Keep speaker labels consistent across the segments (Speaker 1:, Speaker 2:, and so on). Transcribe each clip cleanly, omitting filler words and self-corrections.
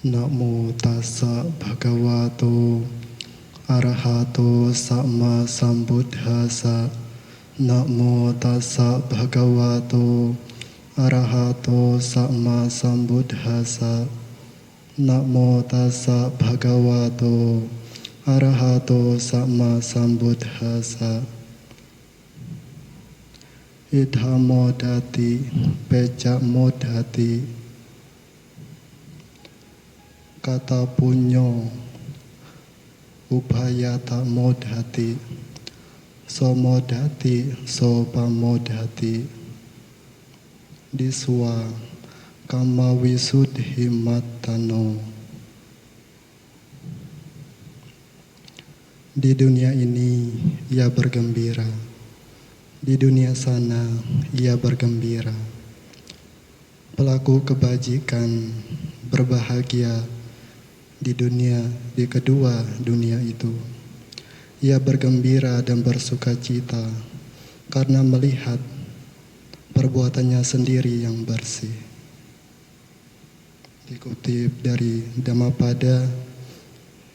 Speaker 1: Namo tassa bhagavato arahato sama sambuddhassa. Namo tassa bhagavato arahato sama sambuddhassa. Namo tassa bhagavato arahato sama sambuddhassa. Idha modati peja modati. Kata punyo upayata modati. So modati so pamodati. Diswa kama wisudhi matano. Di dunia ini ia bergembira, di dunia sana ia bergembira. Pelaku kebajikan berbahagia di dunia, di kedua dunia itu. Ia bergembira dan bersukacita karena melihat perbuatannya sendiri yang bersih. Dikutip dari Dhammapada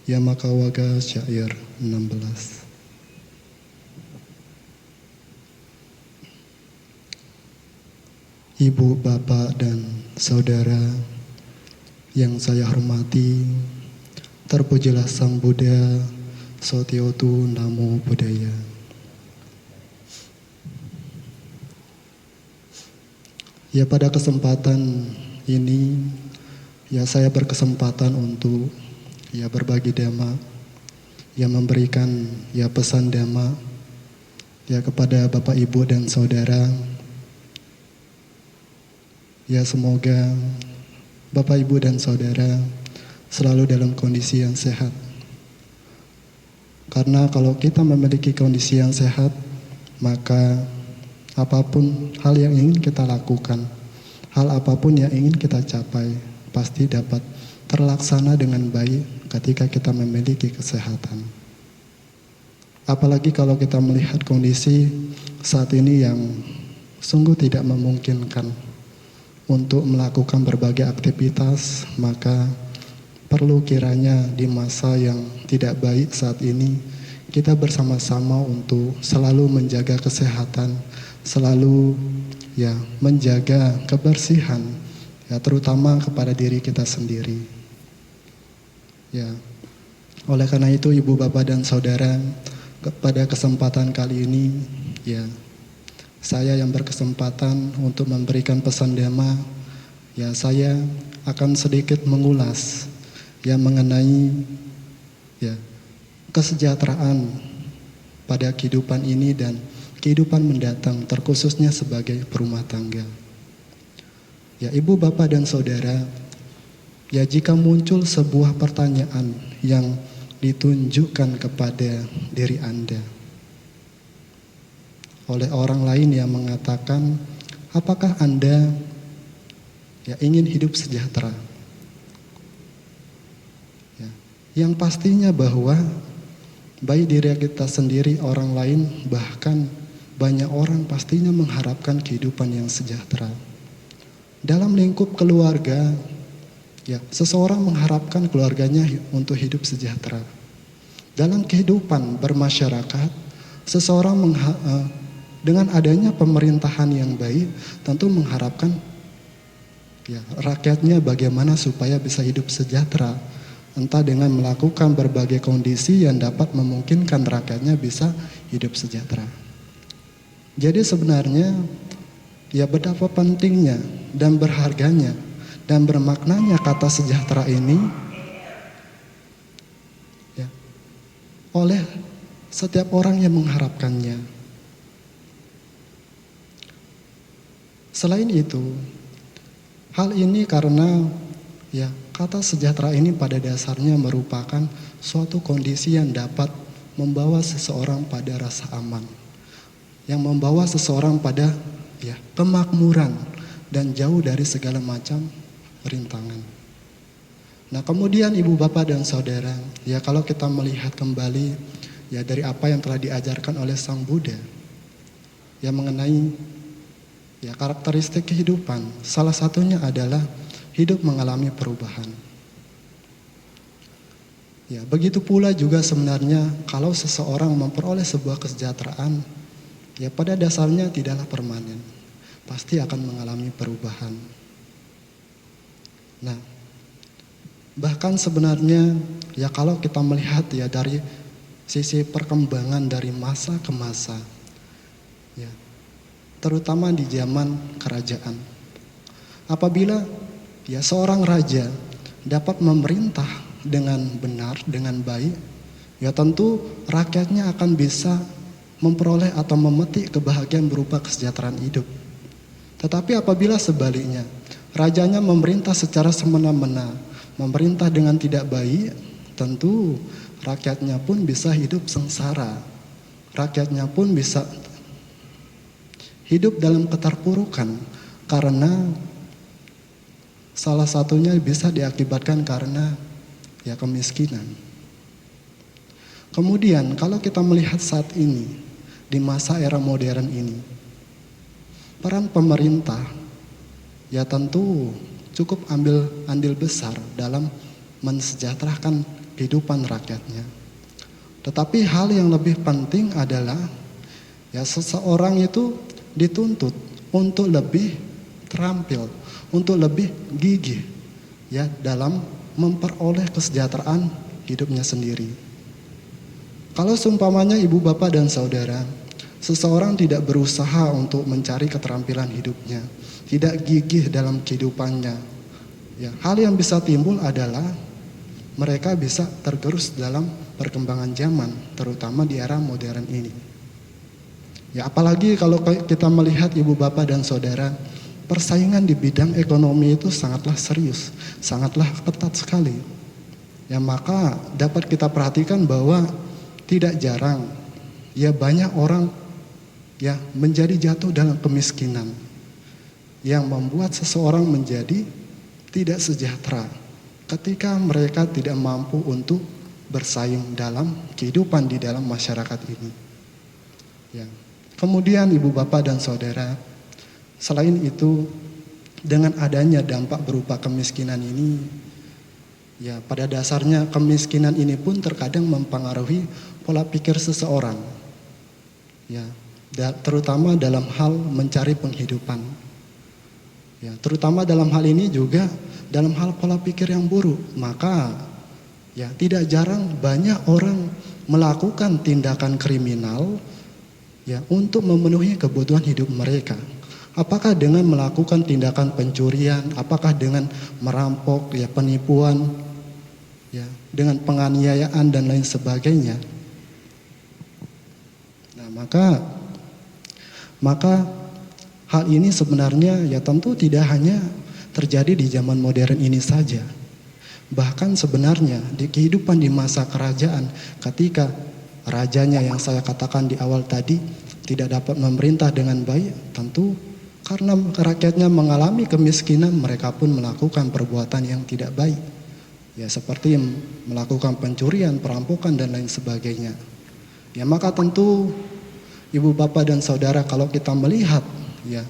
Speaker 1: Yamakawaka syair 16. Ibu, bapak, dan saudara yang saya hormati, terpujilah Sang Buddha, Sotiotu Namo Buddhaya. Ya, pada kesempatan ini, ya saya berkesempatan untuk berbagi dhamma, memberikan pesan dhamma kepada Bapak, Ibu, dan saudara. Ya, semoga Bapak, Ibu, dan saudara selalu dalam kondisi yang sehat. Karena kalau kita memiliki kondisi yang sehat, maka apapun hal yang ingin kita lakukan, hal apapun yang ingin kita capai, pasti dapat terlaksana dengan baik ketika kita memiliki kesehatan. Apalagi kalau kita melihat kondisi saat ini yang sungguh tidak memungkinkan untuk melakukan berbagai aktivitas, maka perlu kiranya di masa yang tidak baik saat ini, kita bersama-sama untuk selalu menjaga kesehatan, selalu menjaga kebersihan, terutama kepada diri kita sendiri. Oleh karena itu, Ibu, Bapak, dan saudara, pada kesempatan kali ini, saya yang berkesempatan untuk memberikan pesan dhamma, saya akan sedikit mengulas mengenai kesejahteraan pada kehidupan ini dan kehidupan mendatang, terkhususnya sebagai perumah tangga. Ibu, Bapak, dan saudara, jika muncul sebuah pertanyaan yang ditunjukkan kepada diri Anda oleh orang lain yang mengatakan, apakah Anda ingin hidup sejahtera? Yang pastinya bahwa baik diri kita sendiri, orang lain, bahkan banyak orang pastinya mengharapkan kehidupan yang sejahtera. Dalam lingkup keluarga, seseorang mengharapkan keluarganya untuk hidup sejahtera. Dalam kehidupan bermasyarakat, seseorang dengan adanya pemerintahan yang baik, tentu mengharapkan rakyatnya bagaimana supaya bisa hidup sejahtera. Entah dengan melakukan berbagai kondisi yang dapat memungkinkan rakyatnya bisa hidup sejahtera. Jadi sebenarnya betapa pentingnya dan berharganya dan bermaknanya kata sejahtera ini oleh setiap orang yang mengharapkannya. Selain itu, hal ini karena kata sejahtera ini pada dasarnya merupakan suatu kondisi yang dapat membawa seseorang pada rasa aman, yang membawa seseorang pada kemakmuran dan jauh dari segala macam rintangan. Nah, kemudian Ibu, Bapak, dan saudara, kalau kita melihat kembali dari apa yang telah diajarkan oleh Sang Buddha mengenai karakteristik kehidupan, salah satunya adalah hidup mengalami perubahan. Ya, begitu pula juga sebenarnya kalau seseorang memperoleh sebuah kesejahteraan, ya pada dasarnya tidaklah permanen. Pasti akan mengalami perubahan. Nah, bahkan sebenarnya ya kalau kita melihat ya dari sisi perkembangan dari masa ke masa, ya, terutama di zaman kerajaan. Apabila ya seorang raja dapat memerintah dengan benar, dengan baik, ya tentu rakyatnya akan bisa memperoleh atau memetik kebahagiaan berupa kesejahteraan hidup. Tetapi apabila sebaliknya, rajanya memerintah secara semena-mena, memerintah dengan tidak baik, tentu rakyatnya pun bisa hidup sengsara. Rakyatnya pun bisa hidup dalam keterpurukan karena salah satunya bisa diakibatkan karena ya kemiskinan. Kemudian kalau kita melihat saat ini, di masa era modern ini, peran pemerintah ya tentu cukup ambil andil besar dalam mensejahterakan kehidupan rakyatnya. Tetapi hal yang lebih penting adalah ya seseorang itu dituntut untuk lebih terampil, untuk lebih gigih ya dalam memperoleh kesejahteraan hidupnya sendiri. Kalau seumpamanya ibu bapak dan saudara, seseorang tidak berusaha untuk mencari keterampilan hidupnya, tidak gigih dalam kehidupannya, ya, hal yang bisa timbul adalah mereka bisa tergerus dalam perkembangan zaman, terutama di era modern ini. Ya, apalagi kalau kita melihat ibu bapak dan saudara, persaingan di bidang ekonomi itu sangatlah serius, sangatlah ketat sekali. Ya, maka dapat kita perhatikan bahwa tidak jarang ya banyak orang ya menjadi jatuh dalam kemiskinan yang membuat seseorang menjadi tidak sejahtera ketika mereka tidak mampu untuk bersaing dalam kehidupan di dalam masyarakat ini. Ya. Kemudian ibu bapak dan saudara, selain itu, dengan adanya dampak berupa kemiskinan ini, ya pada dasarnya kemiskinan ini pun terkadang mempengaruhi pola pikir seseorang, ya, terutama dalam hal mencari penghidupan. Ya, terutama dalam hal ini juga dalam hal pola pikir yang buruk, maka ya tidak jarang banyak orang melakukan tindakan kriminal, ya untuk memenuhi kebutuhan hidup mereka. Apakah dengan melakukan tindakan pencurian, apakah dengan merampok, ya penipuan, ya dengan penganiayaan dan lain sebagainya. Nah, maka hal ini sebenarnya ya tentu tidak hanya terjadi di zaman modern ini saja. Bahkan sebenarnya di kehidupan di masa kerajaan, ketika rajanya yang saya katakan di awal tadi tidak dapat memerintah dengan baik, tentu karena rakyatnya mengalami kemiskinan, mereka pun melakukan perbuatan yang tidak baik. Ya seperti melakukan pencurian, perampokan dan lain sebagainya. Ya maka tentu ibu bapak dan saudara, kalau kita melihat ya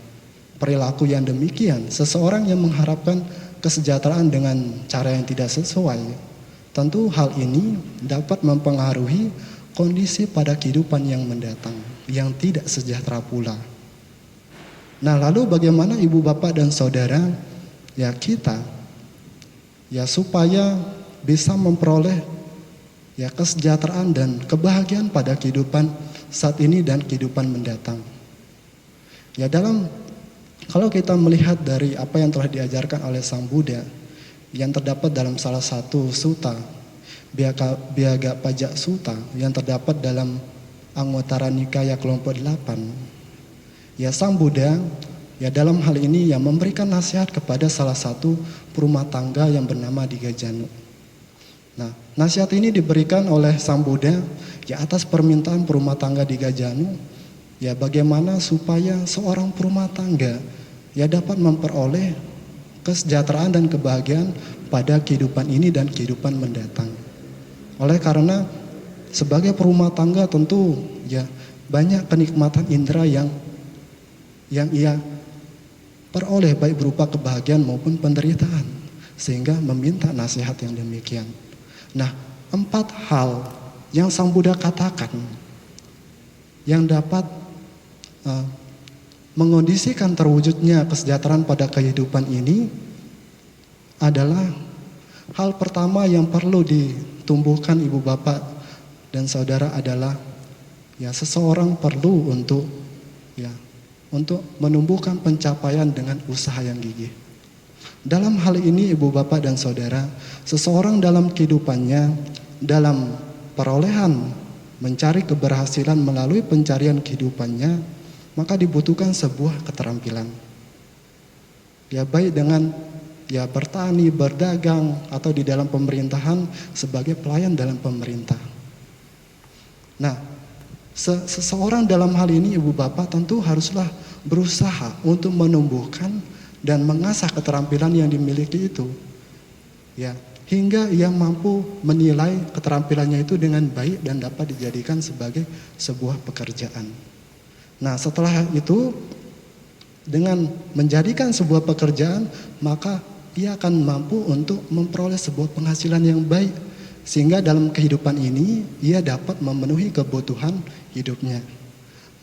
Speaker 1: perilaku yang demikian, seseorang yang mengharapkan kesejahteraan dengan cara yang tidak sesuai, tentu hal ini dapat mempengaruhi kondisi pada kehidupan yang mendatang, yang tidak sejahtera pula. Nah, lalu bagaimana ibu bapak dan saudara, ya kita, ya supaya bisa memperoleh ya kesejahteraan dan kebahagiaan pada kehidupan saat ini dan kehidupan mendatang. Ya kalau kita melihat dari apa yang telah diajarkan oleh Sang Buddha yang terdapat dalam salah satu sutta, Biaga Pajak Sutta, yang terdapat dalam Anguttara Nikaya kelompok 8. Ya Sang Buddha ya dalam hal ini ya memberikan nasihat kepada salah satu perumah tangga yang bernama Digajanu. Nah, nasihat ini diberikan oleh Sang Buddha ya atas permintaan perumah tangga Digajanu, ya bagaimana supaya seorang perumah tangga ya dapat memperoleh kesejahteraan dan kebahagiaan pada kehidupan ini dan kehidupan mendatang. Oleh karena sebagai perumah tangga tentu ya banyak kenikmatan indera yang ia peroleh baik berupa kebahagiaan maupun penderitaan, sehingga meminta nasihat yang demikian. Nah, 4 hal yang Sang Buddha katakan yang dapat mengondisikan terwujudnya kesejahteraan pada kehidupan ini adalah hal pertama yang perlu ditumbuhkan ibu bapak dan saudara adalah ya seseorang perlu untuk menumbuhkan pencapaian dengan usaha yang gigih. Dalam hal ini ibu bapak dan saudara, seseorang dalam kehidupannya, dalam perolehan mencari keberhasilan melalui pencarian kehidupannya, maka dibutuhkan sebuah keterampilan. Ya baik dengan bertani, berdagang, atau di dalam pemerintahan sebagai pelayan dalam pemerintah. Nah, seseorang dalam hal ini ibu bapak tentu haruslah berusaha untuk menumbuhkan dan mengasah keterampilan yang dimiliki itu. Ya, hingga ia mampu menilai keterampilannya itu dengan baik dan dapat dijadikan sebagai sebuah pekerjaan. Nah, setelah itu dengan menjadikan sebuah pekerjaan, maka ia akan mampu untuk memperoleh sebuah penghasilan yang baik, sehingga dalam kehidupan ini ia dapat memenuhi kebutuhan hidupnya.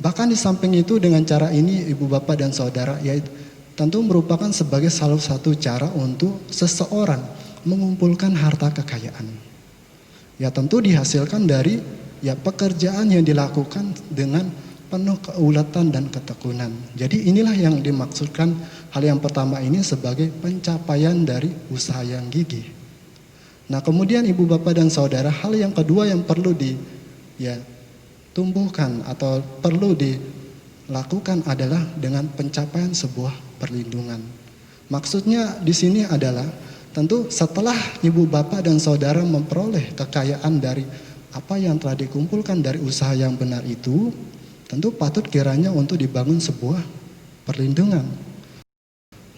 Speaker 1: Bahkan di samping itu dengan cara ini ibu bapak dan saudara, yaitu tentu merupakan sebagai salah satu cara untuk seseorang mengumpulkan harta kekayaan. Ya tentu dihasilkan dari pekerjaan yang dilakukan dengan penuh keulatan dan ketekunan. Jadi inilah yang dimaksudkan hal yang pertama ini sebagai pencapaian dari usaha yang gigih. Nah kemudian ibu bapak dan saudara, hal yang kedua yang perlu tumbuhkan atau perlu dilakukan adalah dengan pencapaian sebuah perlindungan. Maksudnya di sini adalah tentu setelah ibu bapak dan saudara memperoleh kekayaan dari apa yang telah dikumpulkan dari usaha yang benar itu, tentu patut kiranya untuk dibangun sebuah perlindungan.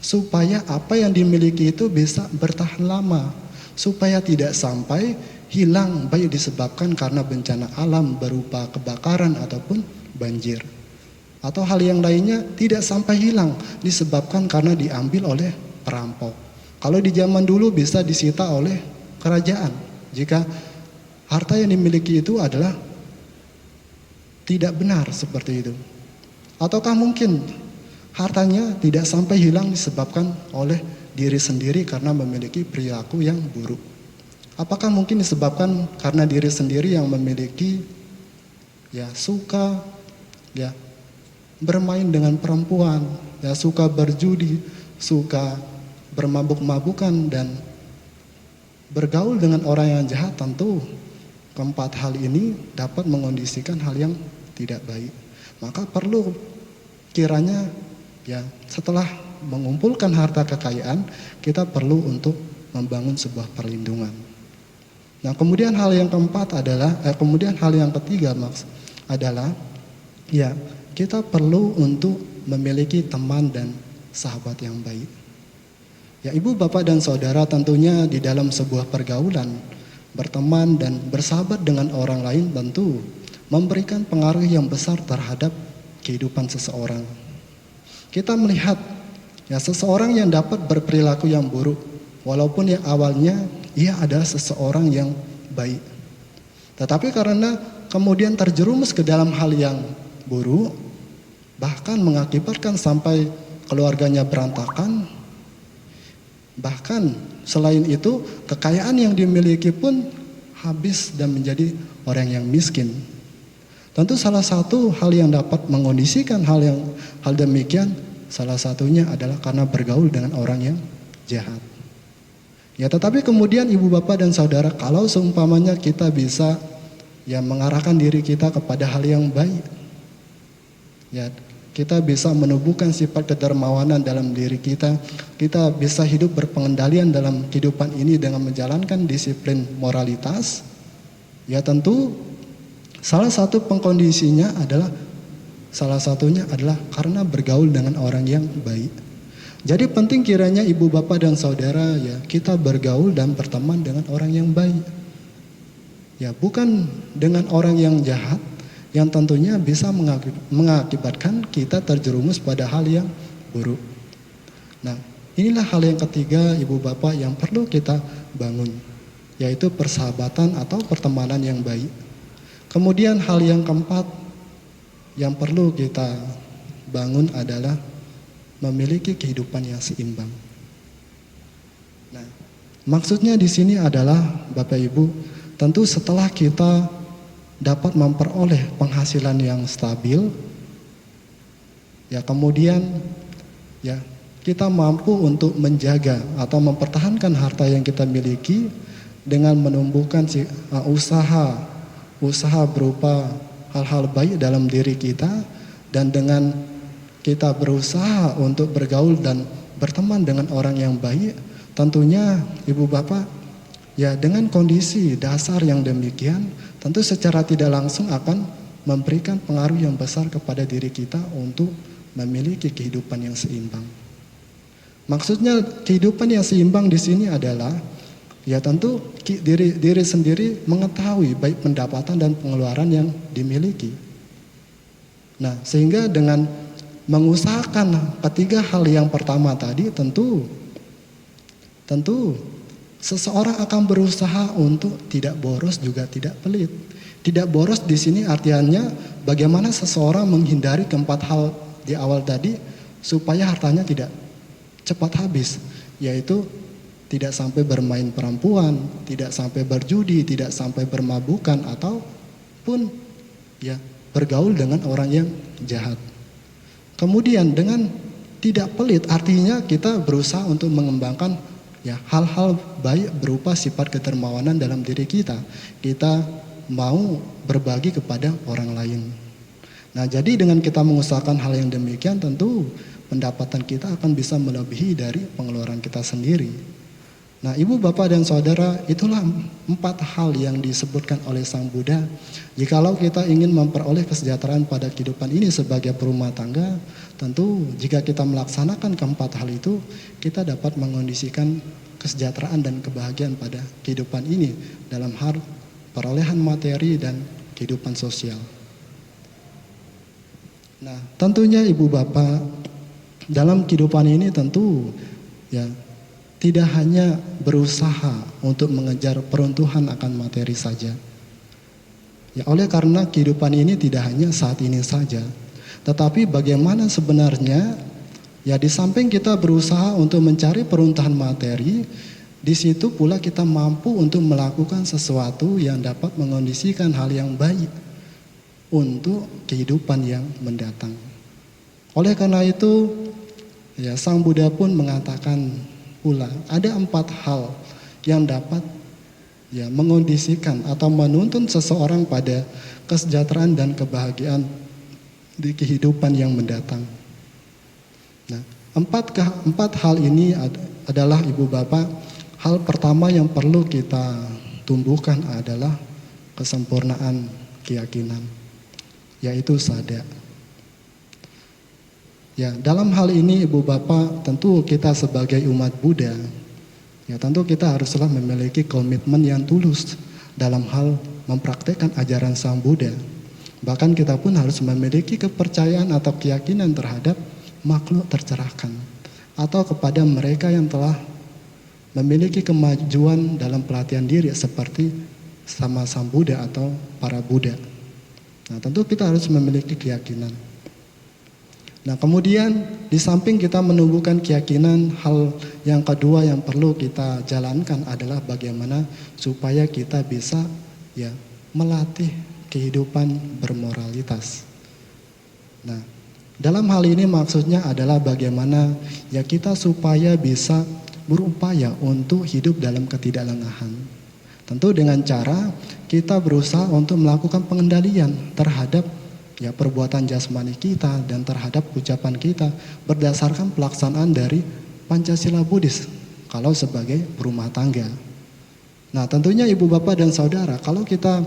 Speaker 1: Supaya apa yang dimiliki itu bisa bertahan lama. Supaya tidak sampai hilang baik disebabkan karena bencana alam berupa kebakaran ataupun banjir. Atau hal yang lainnya tidak sampai hilang disebabkan karena diambil oleh perampok. Kalau di zaman dulu bisa disita oleh kerajaan jika harta yang dimiliki itu adalah tidak benar seperti itu. Ataukah mungkin hartanya tidak sampai hilang disebabkan oleh diri sendiri karena memiliki perilaku yang buruk. Apakah mungkin disebabkan karena diri sendiri yang memiliki suka bermain dengan perempuan, suka berjudi, suka bermabuk-mabukan dan bergaul dengan orang yang jahat. Tentu keempat hal ini dapat mengondisikan hal yang tidak baik. Maka perlu kiranya setelah mengumpulkan harta kekayaan, kita perlu untuk membangun sebuah perlindungan. Nah kemudian hal yang keempat adalah, hal yang ketiga adalah kita perlu untuk memiliki teman dan sahabat yang baik. Ya ibu bapak dan saudara, tentunya di dalam sebuah pergaulan berteman dan bersahabat dengan orang lain tentu memberikan pengaruh yang besar terhadap kehidupan seseorang. Kita melihat seseorang yang dapat berperilaku yang buruk, walaupun yang awalnya ia adalah seseorang yang baik, tetapi karena kemudian terjerumus ke dalam hal yang buruk, bahkan mengakibatkan sampai keluarganya berantakan. Bahkan selain itu kekayaan yang dimiliki pun habis dan menjadi orang yang miskin. Tentu salah satu hal yang dapat mengondisikan hal demikian, salah satunya adalah karena bergaul dengan orang yang jahat. Tetapi kemudian ibu bapak dan saudara, kalau seumpamanya kita bisa mengarahkan diri kita kepada hal yang baik, kita bisa menumbuhkan sifat kedermawanan dalam diri kita. Kita bisa hidup berpengendalian dalam kehidupan ini dengan menjalankan disiplin moralitas. Tentu salah satu pengkondisinya adalah karena bergaul dengan orang yang baik. Jadi penting kiranya ibu bapak dan saudara kita bergaul dan berteman dengan orang yang baik. Bukan dengan orang yang jahat, yang tentunya bisa mengakibatkan kita terjerumus pada hal yang buruk. Nah, inilah hal yang ketiga ibu bapak yang perlu kita bangun. yaitu persahabatan atau pertemanan yang baik. Kemudian hal yang keempat yang perlu kita bangun adalah memiliki kehidupan yang seimbang. Nah, maksudnya di sini adalah Bapak Ibu, tentu setelah kita dapat memperoleh penghasilan yang stabil, ya kemudian ya kita mampu untuk menjaga atau mempertahankan harta yang kita miliki dengan menumbuhkan usaha berupa hal-hal baik dalam diri kita, dan dengan kita berusaha untuk bergaul dan berteman dengan orang yang baik, tentunya Ibu Bapak, ya dengan kondisi dasar yang demikian, tentu secara tidak langsung akan memberikan pengaruh yang besar kepada diri kita untuk memiliki kehidupan yang seimbang. Maksudnya kehidupan yang seimbang di sini adalah ya tentu diri sendiri mengetahui baik pendapatan dan pengeluaran yang dimiliki. Nah, sehingga dengan mengusahakan ketiga hal yang pertama tadi, tentu seseorang akan berusaha untuk tidak boros juga tidak pelit. Tidak boros di sini artinya bagaimana seseorang menghindari keempat hal di awal tadi supaya hartanya tidak cepat habis, yaitu tidak sampai bermain perempuan, tidak sampai berjudi, tidak sampai bermabukan, ataupun ya bergaul dengan orang yang jahat. Kemudian dengan tidak pelit artinya kita berusaha untuk mengembangkan ya hal-hal baik berupa sifat kedermawanan dalam diri kita. Kita mau berbagi kepada orang lain. Nah, jadi dengan kita mengusahakan hal yang demikian, tentu pendapatan kita akan bisa melebihi dari pengeluaran kita sendiri. Nah, Ibu, Bapak, dan Saudara, itulah 4 hal yang disebutkan oleh Sang Buddha. Jikalau kita ingin memperoleh kesejahteraan pada kehidupan ini sebagai perumah tangga, tentu jika kita melaksanakan keempat hal itu, kita dapat mengondisikan kesejahteraan dan kebahagiaan pada kehidupan ini dalam hal perolehan materi dan kehidupan sosial. Nah, tentunya Ibu, Bapak, dalam kehidupan ini tentu ya tidak hanya berusaha untuk mengejar peruntuhan akan materi saja. Ya, oleh karena kehidupan ini tidak hanya saat ini saja, tetapi bagaimana sebenarnya ya di samping kita berusaha untuk mencari peruntuhan materi, di situ pula kita mampu untuk melakukan sesuatu yang dapat mengondisikan hal yang baik untuk kehidupan yang mendatang. Oleh karena itu, ya Sang Buddha pun mengatakan pula ada 4 hal yang dapat ya mengondisikan atau menuntun seseorang pada kesejahteraan dan kebahagiaan di kehidupan yang mendatang. Nah, 4 hal ini adalah Ibu, Bapak, hal pertama yang perlu kita tumbuhkan adalah kesempurnaan keyakinan, yaitu sada. Ya, dalam hal ini Ibu, Bapak, tentu kita sebagai umat Buddha, ya tentu kita haruslah memiliki komitmen yang tulus dalam hal mempraktekkan ajaran Sang Buddha. Bahkan kita pun harus memiliki kepercayaan atau keyakinan terhadap makhluk tercerahkan atau kepada mereka yang telah memiliki kemajuan dalam pelatihan diri seperti sama Sang Buddha atau para Buddha. Nah, tentu kita harus memiliki keyakinan. Nah, kemudian di samping kita menumbuhkan keyakinan, hal yang kedua yang perlu kita jalankan adalah bagaimana supaya kita bisa ya melatih kehidupan bermoralitas. Nah, dalam hal ini maksudnya adalah bagaimana ya kita supaya bisa berupaya untuk hidup dalam ketidaklengahan. Tentu dengan cara kita berusaha untuk melakukan pengendalian terhadap ya perbuatan jasmani kita dan terhadap ucapan kita berdasarkan pelaksanaan dari Pancasila Buddhis kalau sebagai berumah tangga. Nah, tentunya Ibu, Bapak, dan Saudara, kalau kita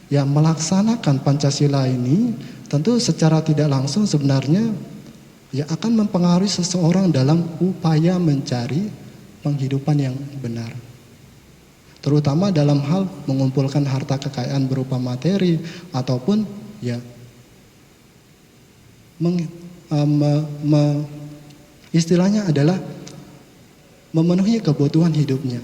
Speaker 1: ya melaksanakan Pancasila ini, tentu secara tidak langsung sebenarnya ya akan mempengaruhi seseorang dalam upaya mencari penghidupan yang benar. Terutama dalam hal mengumpulkan harta kekayaan berupa materi ataupun ya istilahnya adalah memenuhi kebutuhan hidupnya.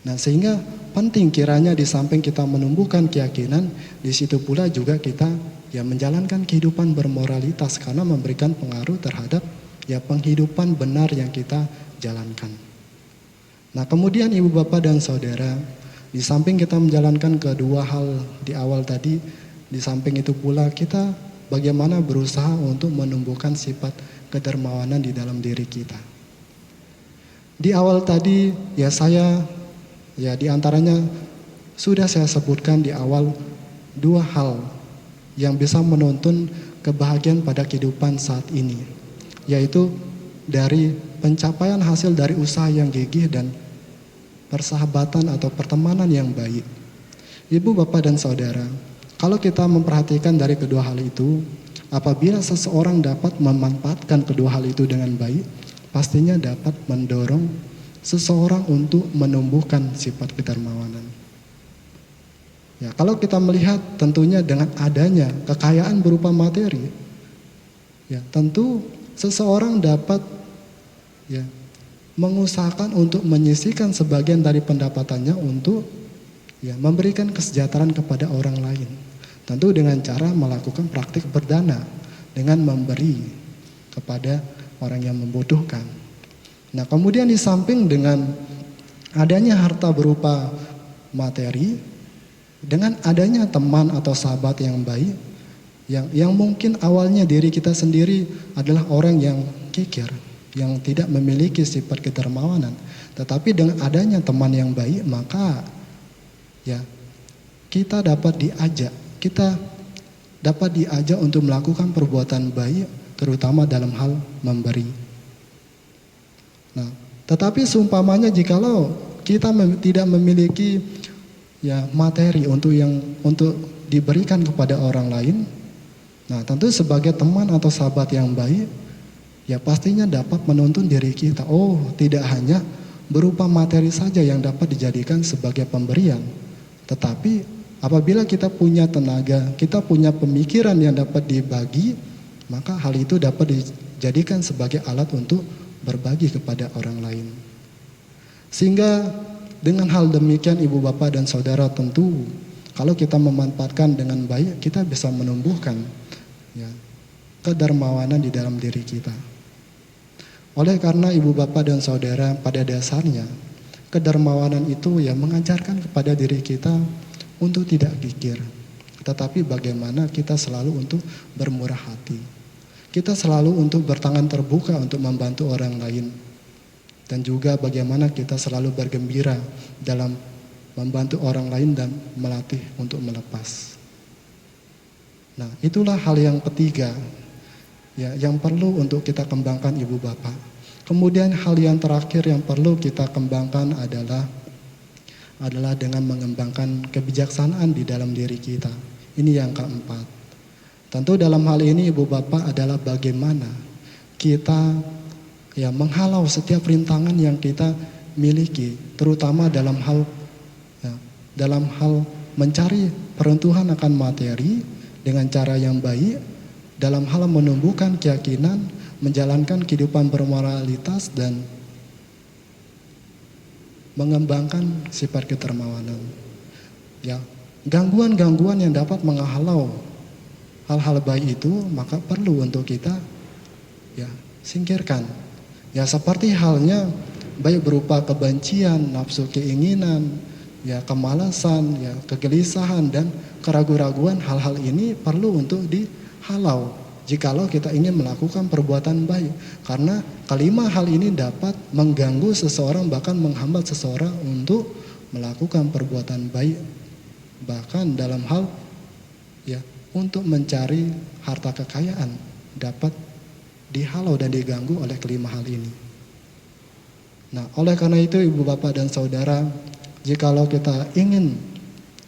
Speaker 1: Nah, sehingga penting kiranya di samping kita menumbuhkan keyakinan, di situ pula juga kita ya menjalankan kehidupan bermoralitas karena memberikan pengaruh terhadap ya penghidupan benar yang kita jalankan. Nah, kemudian Ibu Bapak dan Saudara, di samping kita menjalankan kedua hal di awal tadi, di samping itu pula kita bagaimana berusaha untuk menumbuhkan sifat kedermawanan di dalam diri kita. Di awal tadi ya saya di antaranya sudah saya sebutkan di awal dua hal yang bisa menuntun kebahagiaan pada kehidupan saat ini, yaitu dari pencapaian hasil dari usaha yang gigih dan persahabatan atau pertemanan yang baik. Ibu, Bapak, dan Saudara, kalau kita memperhatikan dari kedua hal itu, apabila seseorang dapat memanfaatkan kedua hal itu dengan baik, pastinya dapat mendorong seseorang untuk menumbuhkan sifat kedermawanan. Ya, kalau kita melihat tentunya dengan adanya kekayaan berupa materi, ya tentu seseorang dapat ya mengusahakan untuk menyisihkan sebagian dari pendapatannya untuk ya memberikan kesejahteraan kepada orang lain. Tentu dengan cara melakukan praktik berdana dengan memberi kepada orang yang membutuhkan. Nah, kemudian di samping dengan adanya harta berupa materi, dengan adanya teman atau sahabat yang baik, yang mungkin awalnya diri kita sendiri adalah orang yang kikir, yang tidak memiliki sifat kedermawanan, tetapi dengan adanya teman yang baik, maka ya kita dapat diajak untuk melakukan perbuatan baik, terutama dalam hal memberi. Nah, tetapi seumpamanya jikalau kita tidak memiliki ya materi untuk diberikan kepada orang lain, nah tentu sebagai teman atau sahabat yang baik, ya pastinya dapat menuntun diri kita. Oh, tidak hanya berupa materi saja yang dapat dijadikan sebagai pemberian, tetapi apabila kita punya tenaga, kita punya pemikiran yang dapat dibagi, maka hal itu dapat dijadikan sebagai alat untuk berbagi kepada orang lain. Sehingga dengan hal demikian Ibu, Bapak, dan Saudara, tentu kalau kita memanfaatkan dengan baik, kita bisa menumbuhkan ya kedermawanan di dalam diri kita. Oleh karena Ibu, Bapak, dan Saudara, pada dasarnya kedermawanan itu ya mengajarkan kepada diri kita untuk tidak kikir, tetapi bagaimana kita selalu untuk bermurah hati. Kita selalu untuk bertangan terbuka untuk membantu orang lain. Dan juga bagaimana kita selalu bergembira dalam membantu orang lain dan melatih untuk melepas. Nah, itulah hal yang ketiga ya, yang perlu untuk kita kembangkan Ibu, Bapak. Kemudian hal yang terakhir yang perlu kita kembangkan adalah dengan mengembangkan kebijaksanaan di dalam diri kita. Ini yang keempat. Tentu dalam hal ini Ibu, Bapak, adalah bagaimana kita ya menghalau setiap rintangan yang kita miliki, terutama dalam hal mencari peruntuhan akan materi dengan cara yang baik, dalam hal menumbuhkan keyakinan, menjalankan kehidupan bermoralitas dan mengembangkan sifat kedermawanan. Ya, gangguan-gangguan yang dapat menghalau hal-hal baik itu maka perlu untuk kita ya singkirkan. Ya seperti halnya baik berupa kebencian, nafsu keinginan, ya kemalasan, ya kegelisahan dan keraguan-raguan, hal-hal ini perlu untuk dihalau jikalau kita ingin melakukan perbuatan baik. Karena kelima hal ini dapat mengganggu seseorang, bahkan menghambat seseorang untuk melakukan perbuatan baik. Bahkan dalam hal ya untuk mencari harta kekayaan dapat dihalau dan diganggu oleh kelima hal ini. Nah, oleh karena itu Ibu, Bapak, dan Saudara, jikalau kita ingin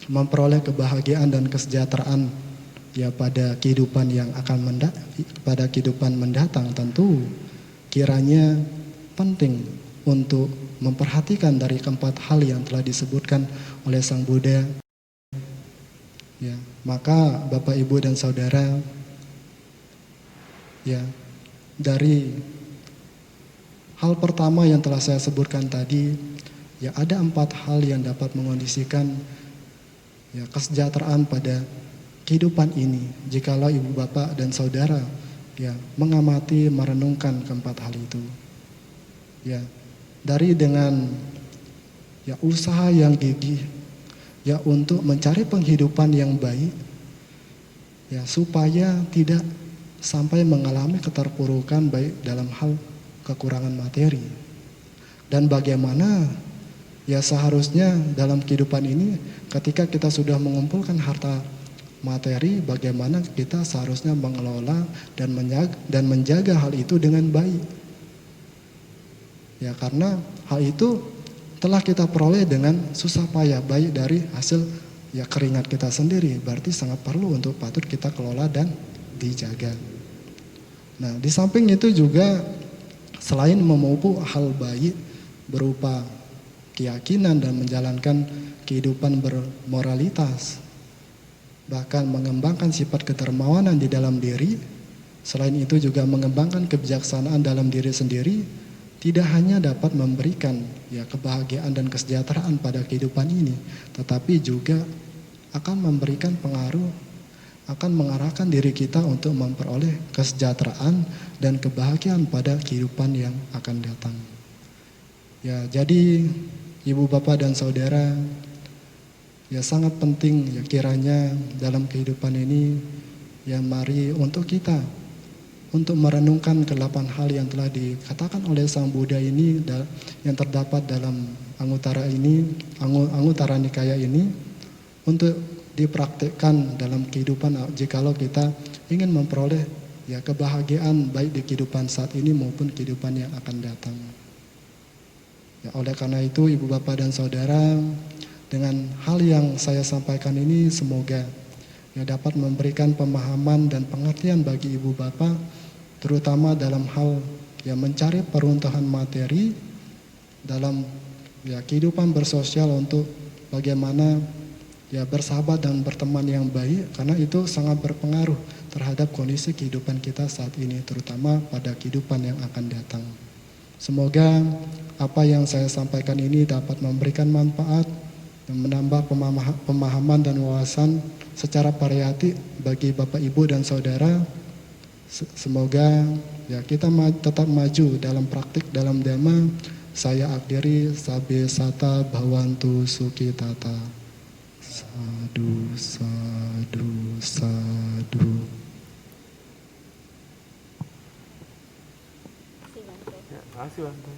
Speaker 1: memperoleh kebahagiaan dan kesejahteraan ya pada kehidupan yang pada kehidupan mendatang, tentu kiranya penting untuk memperhatikan dari keempat hal yang telah disebutkan oleh Sang Buddha. Ya, maka Bapak, Ibu, dan Saudara, ya dari hal pertama yang telah saya sebutkan tadi, ya ada 4 hal yang dapat mengondisikan ya kesejahteraan pada kehidupan ini. Jikalau ibu bapak dan saudara ya mengamati, merenungkan keempat hal itu. Ya, dari dengan ya usaha yang gigih ya untuk mencari penghidupan yang baik ya supaya tidak sampai mengalami keterpurukan baik dalam hal kekurangan materi. Dan bagaimana ya seharusnya dalam kehidupan ini ketika kita sudah mengumpulkan harta materi, bagaimana kita seharusnya mengelola dan menjaga hal itu dengan baik. Ya, karena hal itu telah kita peroleh dengan susah payah, baik dari hasil ya keringat kita sendiri, berarti sangat perlu untuk patut kita kelola dan dijaga. Nah, di samping itu juga selain memupuk hal baik berupa keyakinan dan menjalankan kehidupan bermoralitas, bahkan mengembangkan sifat kedermawanan di dalam diri, selain itu juga mengembangkan kebijaksanaan dalam diri sendiri, tidak hanya dapat memberikan ya kebahagiaan dan kesejahteraan pada kehidupan ini, tetapi juga akan memberikan pengaruh, akan mengarahkan diri kita untuk memperoleh kesejahteraan dan kebahagiaan pada kehidupan yang akan datang. Ya, jadi ibu bapak dan saudara, ya sangat penting ya kiranya dalam kehidupan ini ya mari untuk kita untuk merenungkan ke-8 hal yang telah dikatakan oleh Sang Buddha ini yang terdapat dalam Anguttara Nikaya ini untuk dipraktikkan dalam kehidupan jikalau kita ingin memperoleh ya kebahagiaan baik di kehidupan saat ini maupun kehidupan yang akan datang. Ya, oleh karena itu ibu bapak dan saudara, dengan hal yang saya sampaikan ini semoga ya dapat memberikan pemahaman dan pengertian bagi ibu bapak, terutama dalam hal ya mencari peruntukan materi dalam ya kehidupan bersosial untuk bagaimana ya bersahabat dan berteman yang baik, karena itu sangat berpengaruh terhadap kondisi kehidupan kita saat ini, terutama pada kehidupan yang akan datang. Semoga apa yang saya sampaikan ini dapat memberikan manfaat dan menambah pemahaman dan wawasan secara variatif bagi Bapak Ibu dan Saudara. Semoga ya kita tetap maju dalam praktik dalam dhamma. Saya akhiri sabbe sata bhavantu sukhitata. Sadu, sadu, sadu.
Speaker 2: Terima kasih Bante.